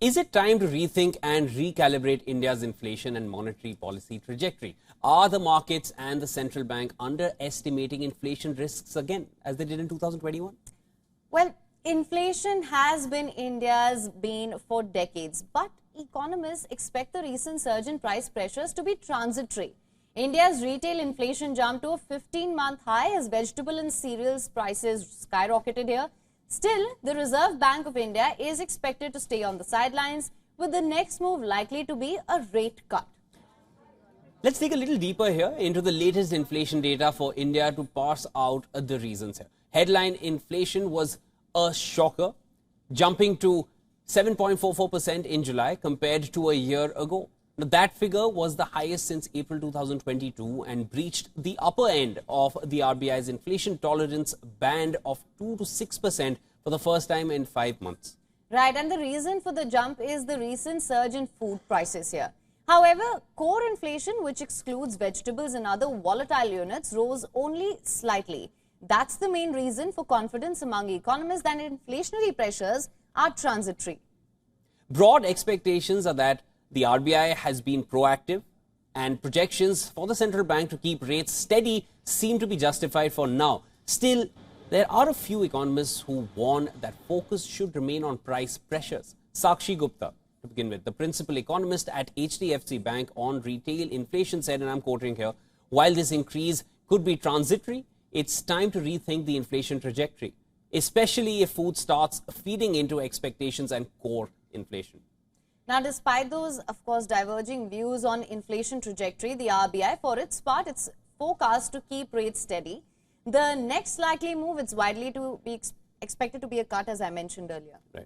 Is it time to rethink and recalibrate India's inflation and monetary policy trajectory? Are the markets and the central bank underestimating inflation risks again, as they did in 2021? Well, inflation has been India's bane for decades, but economists expect the recent surge in price pressures to be transitory. India's retail inflation jumped to a 15-month high as vegetable and cereals prices skyrocketed here. Still, the Reserve Bank of India is expected to stay on the sidelines, with the next move likely to be a rate cut. Let's dig a little deeper here into the latest inflation data for India to parse out the reasons here. Headline inflation was a shocker, jumping to 7.44% in July compared to a year ago. Now, that figure was the highest since April 2022 and breached the upper end of the RBI's inflation tolerance band of 2 to 6% for the first time in 5 months. Right, and the reason for the jump is the recent surge in food prices here. However, core inflation, which excludes vegetables and other volatile units, rose only slightly. That's the main reason for confidence among economists that inflationary pressures are transitory. Broad expectations are that the RBI has been proactive, and projections for the central bank to keep rates steady seem to be justified for now. Still, there are a few economists who warn that focus should remain on price pressures. Sakshi Gupta, to begin with, the principal economist at HDFC Bank on retail inflation, said, and I'm quoting here, while this increase could be transitory, it's time to rethink the inflation trajectory, especially if food starts feeding into expectations and core inflation. Now, despite those, of course, diverging views on inflation trajectory, the RBI, for its part, it's forecast to keep rates steady. The next likely move, it's widely to be expected to be a cut, as I mentioned earlier. Right.